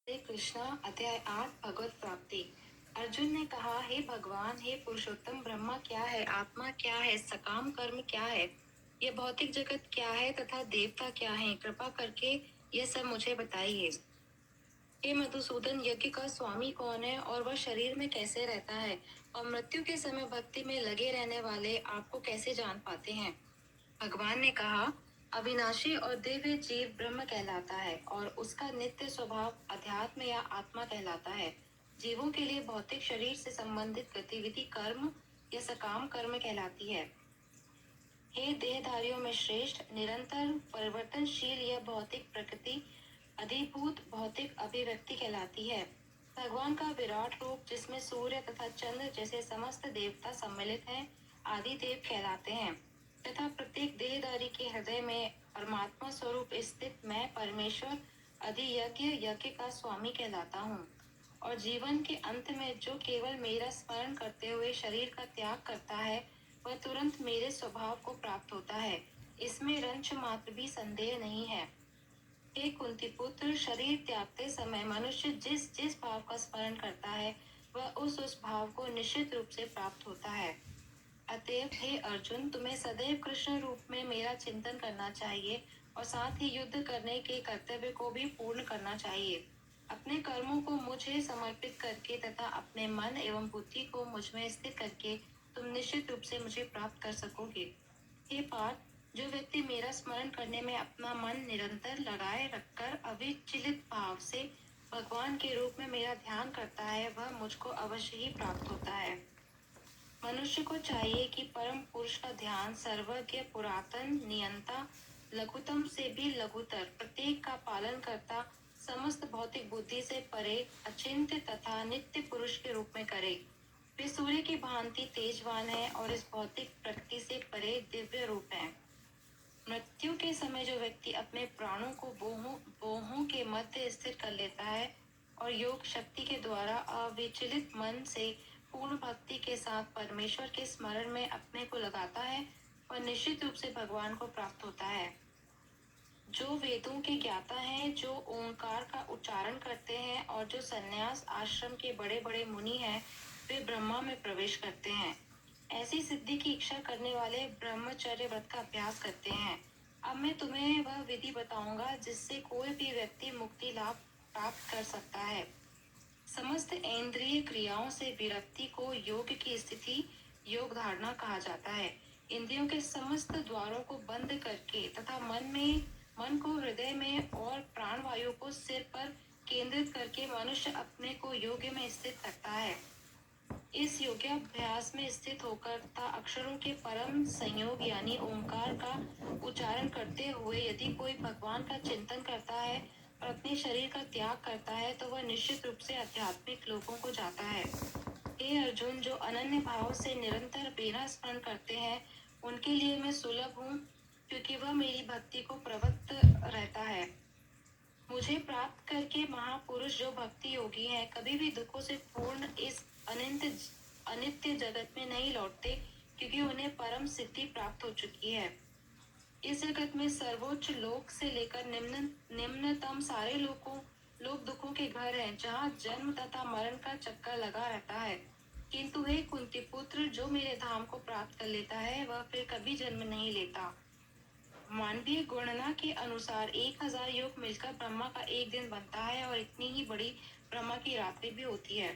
श्री कृष्णा अध्याय 8 भगवत प्राप्ति। अर्जुन ने कहा, हे भगवान, हे पुरुषोत्तम, ब्रह्मा क्या है, आत्मा क्या है, सकाम कर्म क्या है, ये भौतिक जगत क्या है तथा देवता क्या है, कृपा करके ये सब मुझे बताइए। हे मधुसूदन, यज्ञ का स्वामी कौन है और वह शरीर में कैसे रहता है, और मृत्यु के समय भक्ति में लगे रहने वाले आपको कैसे जान पाते हैं। भगवान ने कहा, अविनाशी और दिव्य जीव ब्रह्म कहलाता है और उसका नित्य स्वभाव अध्यात्म या आत्मा कहलाता है। जीवों के लिए भौतिक शरीर से संबंधित गतिविधि कर्म या सकाम कर्म कहलाती है। हे देहधारियों में श्रेष्ठ, निरंतर परिवर्तनशील यह भौतिक प्रकृति अधिभूत भौतिक अभिव्यक्ति कहलाती है। भगवान का विराट रूप, जिसमें सूर्य तथा चंद्र जैसे समस्त देवता सम्मिलित हैं, आदि देव कहलाते हैं, तथा प्रत्येक देहधारी के हृदय में परमात्मा स्वरूप स्थित मैं परमेश्वर अधियज्ञ यज्ञ का स्वामी कहलाता हूँ। और जीवन के अंत में जो केवल मेरा स्मरण करते हुए शरीर का त्याग करता है, वह तुरंत मेरे स्वभाव को प्राप्त होता है, इसमें रंच मात्र भी संदेह नहीं है। हे कुंती पुत्र, शरीर त्यागते समय मनुष्य जिस जिस भाव का स्मरण करता है, वह उस भाव को निश्चित रूप से प्राप्त होता है। अतएव हे अर्जुन, तुम्हें सदैव कृष्ण रूप में मेरा चिंतन करना चाहिए और साथ ही युद्ध करने के कर्तव्य को भी पूर्ण करना चाहिए। अपने कर्मों को मुझे समर्पित करके तथा अपने मन एवं बुद्धि को मुझ में स्थिर करके तुम निश्चित रूप से मुझे प्राप्त कर सकोगे। हे पार्थ, जो व्यक्ति मेरा स्मरण करने में अपना मन निरंतर लगाए रखकर अविचलित भाव से भगवान के रूप में मेरा ध्यान करता है, वह मुझको अवश्य ही प्राप्त होता है। मनुष्य को चाहिए कि परम पुरुष का ध्यान सर्वज्ञ, पुरातन, नियंता, लघुतम से भी लघुतर, प्रत्येक का पालन करता, समस्त भौतिक बुद्धि से परे, अचिंत्य तथा नित्य पुरुष के रूप में करे। वे सूर्य की भांति तेजवान है और इस भौतिक प्रकृति से परे दिव्य रूप है। मृत्यु के समय जो व्यक्ति अपने प्राणों को बोहों के मध्य स्थिर कर लेता है और योग शक्ति के द्वारा अविचलित मन से पूर्ण भक्ति के साथ परमेश्वर के स्मरण में अपने को लगाता है, वह निश्चित रूप से भगवान को प्राप्त होता है। जो वेदों के ज्ञाता हैं, जो ओंकार का उच्चारण करते हैं और जो संन्यास आश्रम के बड़े बड़े मुनि हैं, वे ब्रह्मा में प्रवेश करते हैं। ऐसी सिद्धि की इच्छा करने वाले ब्रह्मचर्य व्रत का अभ्यास करते हैं। अब मैं तुम्हें वह विधि बताऊंगा जिससे कोई भी व्यक्ति मुक्ति लाभ प्राप्त कर सकता है। समस्त इंद्रिय क्रियाओं से विरक्ति को योग की स्थिति योग धारणा कहा जाता है। इंद्रियों के समस्त द्वारों को बंद करके तथा मन को हृदय में और प्राण वायु को सिर पर केंद्रित करके मनुष्य अपने को योग में स्थित करता है। इस योगाभ्यास में स्थित होकर तथा अक्षरों के परम संयोग यानी ओंकार का उच्चारण करते हुए यदि कोई भगवान का चिंतन करता है और अपने शरीर का त्याग करता है, तो वह निश्चित रूप से आध्यात्मिक लोकों को जाता है। हे अर्जुन, जो अनन्य भाव से निरंतर मेरा स्मरण करते हैं, उनके लिए मैं सुलभ हूँ, क्योंकि वह मेरी भक्ति को प्रवृत्त रहता है। मुझे प्राप्त करके महापुरुष जो भक्ति योगी हैं, कभी भी दुखों से पूर्ण इस अनित्य जगत में नहीं लौटते, क्योंकि उन्हें परम सिद्धि प्राप्त हो चुकी है। इस जगत में सर्वोच्च लोक से लेकर निम्नतम सारे लोक दुखों के घर हैं, जहाँ जन्म तथा मरण का चक्कर लगा रहता है। किंतु हे कुंती पुत्र, जो मेरे धाम को प्राप्त कर लेता है, वह फिर कभी जन्म नहीं लेता। मानवीय गणना के अनुसार 1000 योग मिलकर ब्रह्मा का एक दिन बनता है और इतनी ही बड़ी ब्रह्मा की रात्रि भी होती है।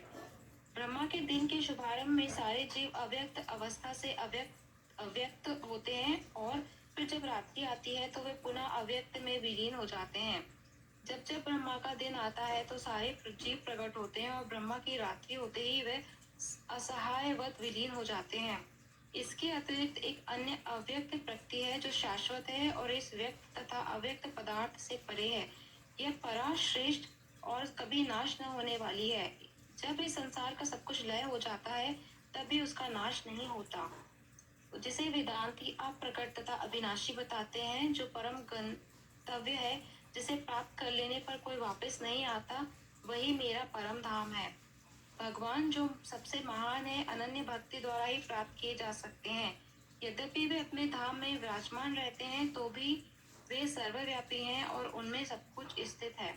ब्रह्मा के दिन के शुभारंभ में सारे जीव अव्यक्त अवस्था से अव्यक्त होते हैं और फिर जब रात्रि आती है तो वे पुनः अव्यक्त में विलीन हो जाते हैं। जब जब ब्रह्मा का दिन आता है तो सारे जीव प्रकट होते हैं और ब्रह्मा की रात्रि होते ही वे असहायवत विलीन हो जाते हैं। इसके अतिरिक्त एक अन्य अव्यक्त प्रकृति है जो शाश्वत है और इस व्यक्त तथा अव्यक्त पदार्थ से परे है। यह परा श्रेष्ठ और कभी नाश न होने वाली है। जब इस संसार का सब कुछ लय हो जाता है, तब भी उसका नाश नहीं होता, जिसे वेदांती अप्रकट तथा अविनाशी बताते हैं, जो परम गंतव्य है, जिसे प्राप्त कर लेने पर कोई वापस नहीं आता, वही मेरा परम धाम है। भगवान जो सबसे महान है, अनन्य भक्ति द्वारा ही प्राप्त किए जा सकते हैं। यद्यपि वे अपने धाम में विराजमान रहते हैं, तो भी वे सर्वव्यापी हैं और उनमें सब कुछ स्थित है।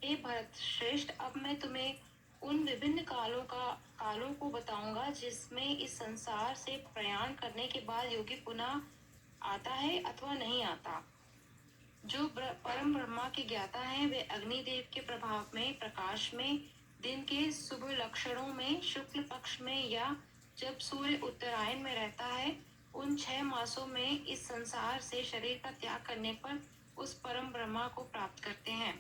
हे भरत श्रेष्ठ, अब मैं तुम्हें उन विभिन्न कालों को बताऊंगा जिसमें इस संसार से प्रयाण करने के बाद योगी पुनः आता है अथवा नहीं आता। जो परम ब्रह्मा के ज्ञाता हैं वे अग्निदेव के प्रभाव में, प्रकाश में, दिन के शुभ लक्षणों में, शुक्ल पक्ष में या जब सूर्य उत्तरायण में रहता है, उन 6 मासों में इस संसार से शरीर का त्याग करने पर उस परम ब्रह्मा को प्राप्त करते हैं।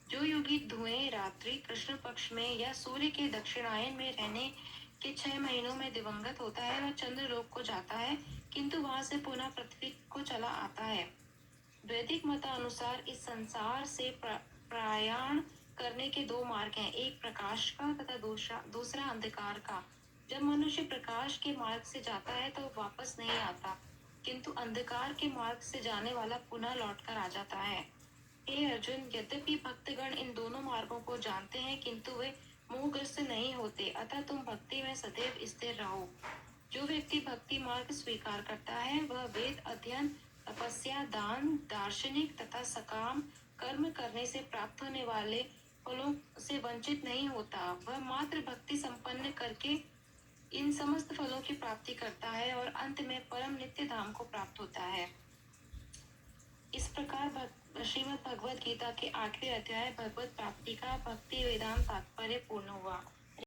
जो योगी धुएं रात्रि कृष्ण पक्ष में या सूर्य के दक्षिणायन में रहने के 6 महीनों में दिवंगत होता है, वह चंद्र लोक को जाता है, किंतु वहां से पुनः पृथ्वी को चला आता है। वैदिक मतानुसार इस संसार से प्रयाण करने के 2 मार्ग हैं, एक प्रकाश का तथा दूसरा अंधकार का। जब मनुष्य प्रकाश के मार्ग से जाता है तो वापस नहीं आता, किंतु अंधकार के मार्ग से जाने वाला पुनः लौटकर आ जाता है। हे अर्जुन, यद्यपि भक्तगण इन दोनों मार्गों को जानते हैं, किंतु वे मोहग्रस्त नहीं होते, अतः तुम भक्ति में सदैव स्थिर रहो। जो व्यक्ति भक्ति मार्ग स्वीकार करता है वह वेद अध्ययन, तपस्या, दान, दार्शनिक तथा सकाम कर्म करने से प्राप्त होने वाले फलों से वंचित नहीं होता। वह मात्र भक्ति संपन्न करके इन समस्त फलों की प्राप्ति करता है और अंत में परम नित्य धाम को प्राप्त होता है। इस प्रकार श्रीमद् भगवद गीता के 8वें अध्याय भगवत प्राप्ति का भक्ति वेदांत तात्पर्य पूर्ण हुआ।